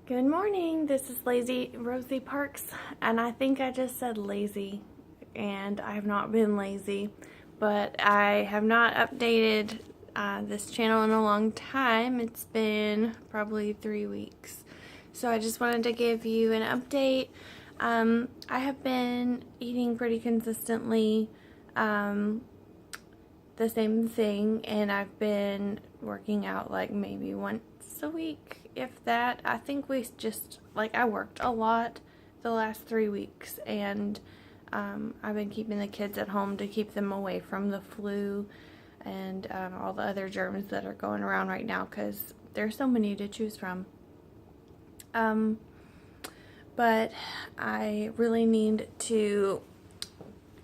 Good morning, this is Lazy Rosie Parks, and I think I just said lazy, and I have not been lazy, but I have not updated this channel in a long time. It's been probably 3 weeks, so I just wanted to give you an update. I have been eating pretty consistently the same thing, and I've been working out like maybe once a week, if that. I think I worked a lot the last 3 weeks, and I've been keeping the kids at home to keep them away from the flu and all the other germs that are going around right now, because there's so many to choose from. But I really need to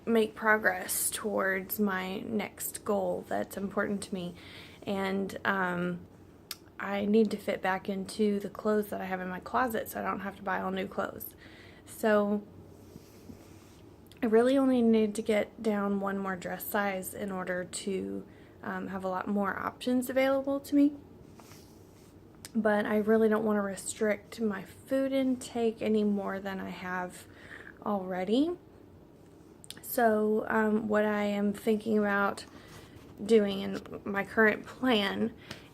make progress towards my next goal that's important to me, and I need to fit back into the clothes that I have in my closet so I don't have to buy all new clothes. So I really only need to get down one more dress size in order to have a lot more options available to me. But I really don't want to restrict my food intake any more than I have already. So what I am thinking about doing in my current plan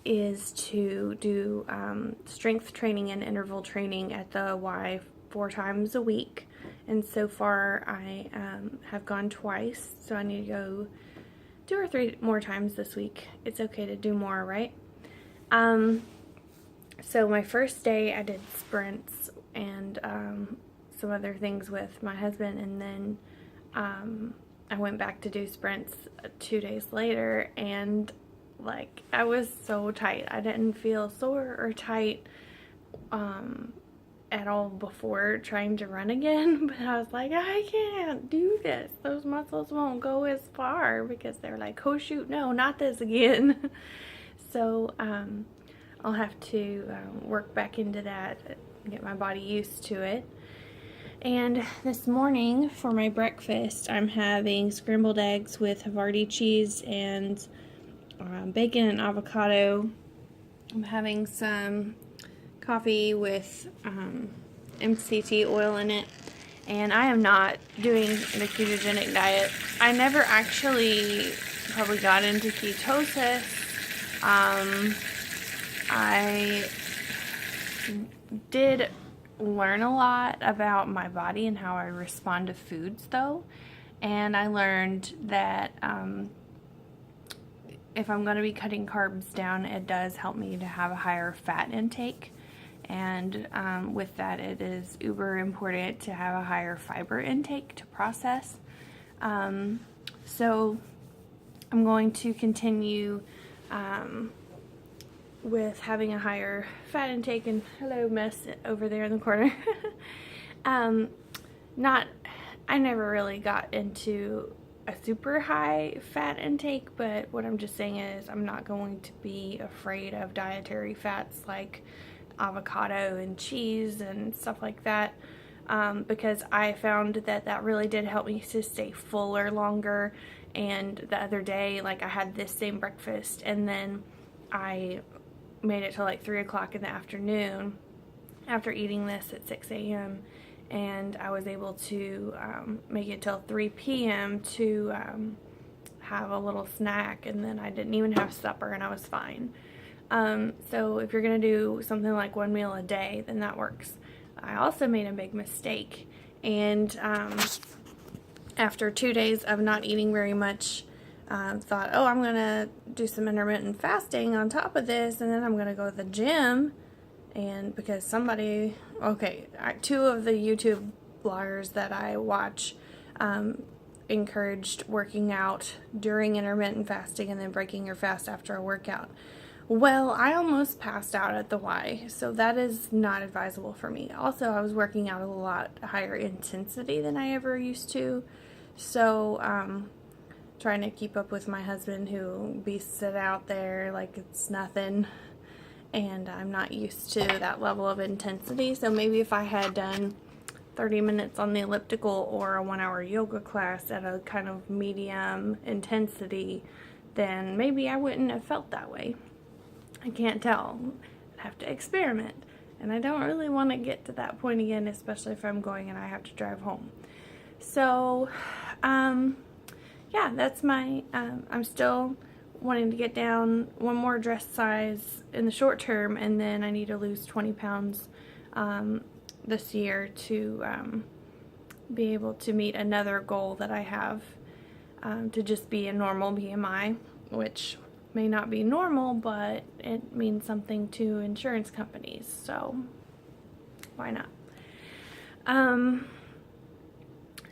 is to do strength training and interval training at the Y 4 times a week. And so far I have gone twice, so I need to go 2 or 3 more times this week. It's okay to do more, right? So my first day I did sprints and some other things with my husband, and then I went back to do sprints 2 days later, and like I was so tight. I didn't feel sore or tight at all before trying to run again, but I was like, I can't do this. Those muscles won't go as far, because they're like, oh shoot, no, not this again. So I'll have to work back into that, get my body used to it. And this morning for my breakfast, I'm having scrambled eggs with Havarti cheese and bacon and avocado. I'm having some coffee with MCT oil in it. And I am not doing the ketogenic diet. I never actually probably got into ketosis. I did learn a lot about my body and how I respond to foods, though, and I learned that if I'm going to be cutting carbs down, it does help me to have a higher fat intake, and with that it is uber important to have a higher fiber intake to process. So I'm going to continue with having a higher fat intake. And hello, mess over there in the corner. I never really got into a super high fat intake, but what I'm just saying is I'm not going to be afraid of dietary fats like avocado and cheese and stuff like that, because I found that really did help me to stay fuller longer. And the other day, like, I had this same breakfast, and then I made it till like 3 o'clock in the afternoon after eating this at 6 a.m. and I was able to make it till 3 p.m. to have a little snack, and then I didn't even have supper and I was fine. So if you're gonna do something like 1 meal a day, then that works. I also made a big mistake, and after 2 days of not eating very much, thought, oh, I'm gonna do some intermittent fasting on top of this, and then I'm gonna go to the gym. And because somebody, two of the YouTube bloggers that I watch encouraged working out during intermittent fasting and then breaking your fast after a workout. Well, I almost passed out at the Y, so that is not advisable for me. Also, I was working out at a lot higher intensity than I ever used to, so trying to keep up with my husband, who beasts it out there like it's nothing, and I'm not used to that level of intensity. So maybe if I had done 30 minutes on the elliptical or a 1-hour yoga class at a kind of medium intensity, then maybe I wouldn't have felt that way. I can't tell. I'd have to experiment. And I don't really want to get to that point again, especially if I'm going and I have to drive home. So, yeah, that's my, I'm still wanting to get down one more dress size in the short term, and then I need to lose 20 pounds this year to be able to meet another goal that I have, to just be a normal BMI, which may not be normal, but it means something to insurance companies, so why not?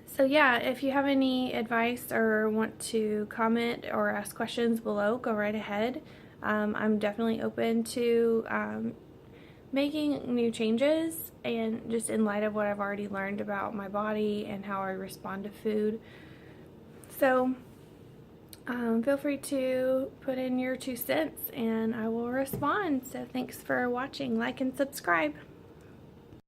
So yeah, if you have any advice or want to comment or ask questions below, go right ahead. I'm definitely open to making new changes, and just in light of what I've already learned about my body and how I respond to food. So feel free to put in your 2 cents and I will respond. So thanks for watching. Like and subscribe.